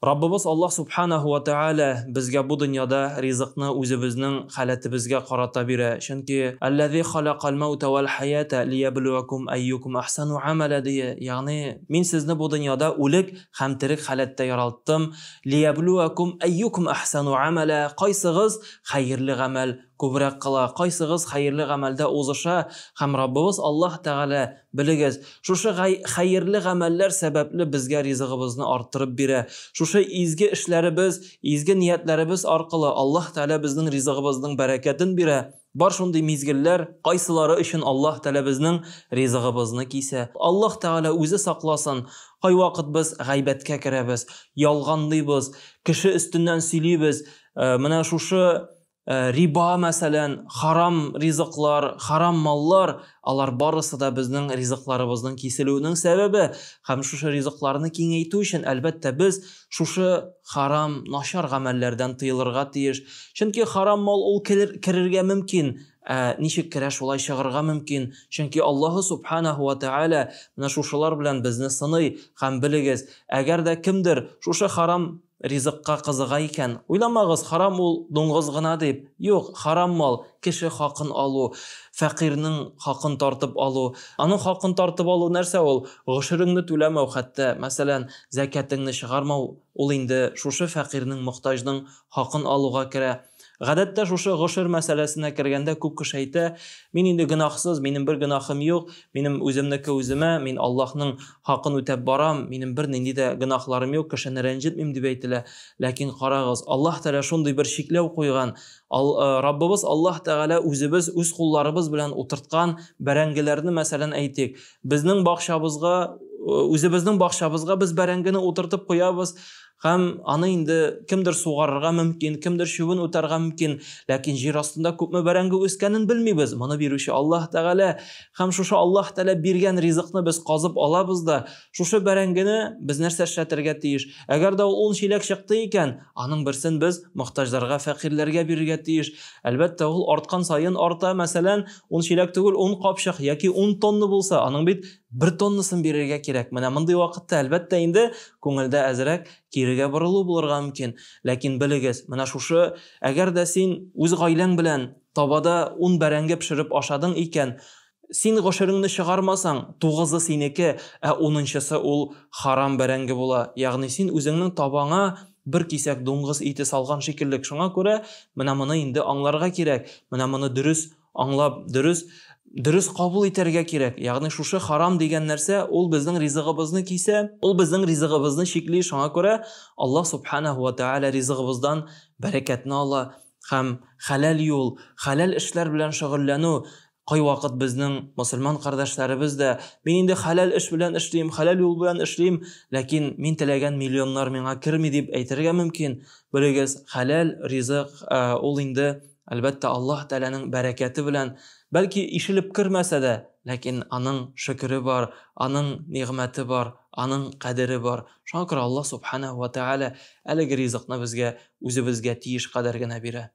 Rabbimiz Allah subhanahu wa ta'ala bizga bu dunyoda rizqni o'zimizning holatibizga qarata bera. Chunki allazi xalaqal mauta wal hayata liyabluwakum ayyukum ahsanu amala deya. Ya'ni men sizni bu dunyoda o'lik ham tirik holatda yaratdim. Liyabluwakum ayyukum ahsanu amala. Qaysig'iz xayrli amal ko'proq qila, qaysig'iz xayrli amalda o'zisha ham Rabbimiz Alloh taolo biligiz. Shusha xayrli amallar sababli bizga rizqimizni orttirib bera. Shusha izgi ishlarimiz, izgi niyatlarimiz orqali Alloh taolo bizning rizqimizning barakatini bera. Bor shunday mezgillar, qaysilari uchun Alloh taolo bizning rizqimizni kiysa, Alloh taolo o'zi saqlasin. Qay vaqt biz g'aybatga kiramiz, yolg'onlaymiz, kishi ustidan siylaymiz. Mana shusha riba masalan, haram rizqlar, haram mallar, alar barisi da bizning rizqlarimizning kesiluvining sababi. Ham shusha rizqlarni kengaytirish uchun albatta biz shusha haram, nashar amallardan tiyilirga tiyish. Chunki haram mal ul kirirga mumkin. Nishik kirash ulay shig'irga mumkin. Chunki Alloh subhanahu wa ta'ala mana shushalar bilan bizni sinay ham biligiz. Agarda kimdir shusha haram rizqqa qiziqa ekan, o'ylamag'iz haram ul do'ng'izg'ina deb. Yo'q, haram mal kishi haqin olu, faqirning haqin tortib olu. Aning haqin tortib olu narsa ul g'ushiringni to'lamau, hatto masalan zakatingni chiqarmau, ul endi shusha faqirning, muhtojning haqin oluga kira. G'adatda shusha g'ushir masalasina kirganda ko'p kishi ayta, men endi gunohsiz, mening bir gunohim yo'q, mening o'zimniki o'zima, men Allohning haqini o'tab boram, mening bir nindi de gunohlarim yo'q, kishini ranjitmayman deb aytilar. Lekin qarag'iz, Alloh taolo shunday bir cheklov qo'ygan. Rabbimiz Alloh taolo o'zimiz o'z qo'llarimiz bilan o'tirtgan barangilarni masalan aytik. Bizning bog'chamizga, o'zimizning bog'chamizga biz barangini o'tirtib qo'yamiz. Ham ana endi kimdir sug'ararga mumkin, kimdir shuvin o'targa mumkin, lekin yer ostida ko'pmi baranga o'sganini bilmaymiz. Mana beruvchi Alloh taolo. Ham shusha Alloh taolo bergan rizqni biz qozib olabizda, shusha barangini biz narsa ishlatirga tiyish. Agarda u 10 shilak chiqdi ekan, aning birsin biz muhtojlarga, faqirlarga berga tiyish. Albatta u ortgan sayin orta, masalan 10 shilak tugul 10 qopshiq yoki 10 tonna bo'lsa, aning bit 1 tonnisini berga kerak. Mana bunday vaqtda albatta endi ko'ngilda azrak kiriga burilib bo'lirga mumkin. Lekin biligiz, mana shusha agarda sen o'z oilang bilan tobada 10 baranga pishirib oshading ekan, sen g'oshiringni chiqarmasang, 9i seniki, 10-si ul haram baranga bo'la. Ya'ni sen o'zingning tabağına bir kesak do'ng'iz eti salgan shekilli. Shunga ko'ra, mana buni endi anglarga kerak. Mana buni durust anglab, durust qabul etarga kerak. Ya'ni shusha haram degan narsa ul bizning rizqimizni kiysa, ul bizning rizqimizni shekli. Shunga ko'ra Alloh subhanahu wa ta'ala rizqimizdan barakatni ola, ham halal yo'l, halal ishlar bilan shug'ullanu. Qay vaqt bizning musulmon qardoshlarimiz da men endi halal ish bilan ishlayim, halal yo'l bilan ishlayim, lekin men tilagan millionlar menga kirmi deb aytirga mumkin. Biligiz, halal rizq ul endi albatta Alloh taolaning barakati bilan balki ishilib kirmasa-da, lekin aning shukri bor, aning ne'mati bor, aning qadri bor. Shukr Alloh subhanahu wa ta'ala aligi rizqni bizga o'zimizga tiyish qadargina bera.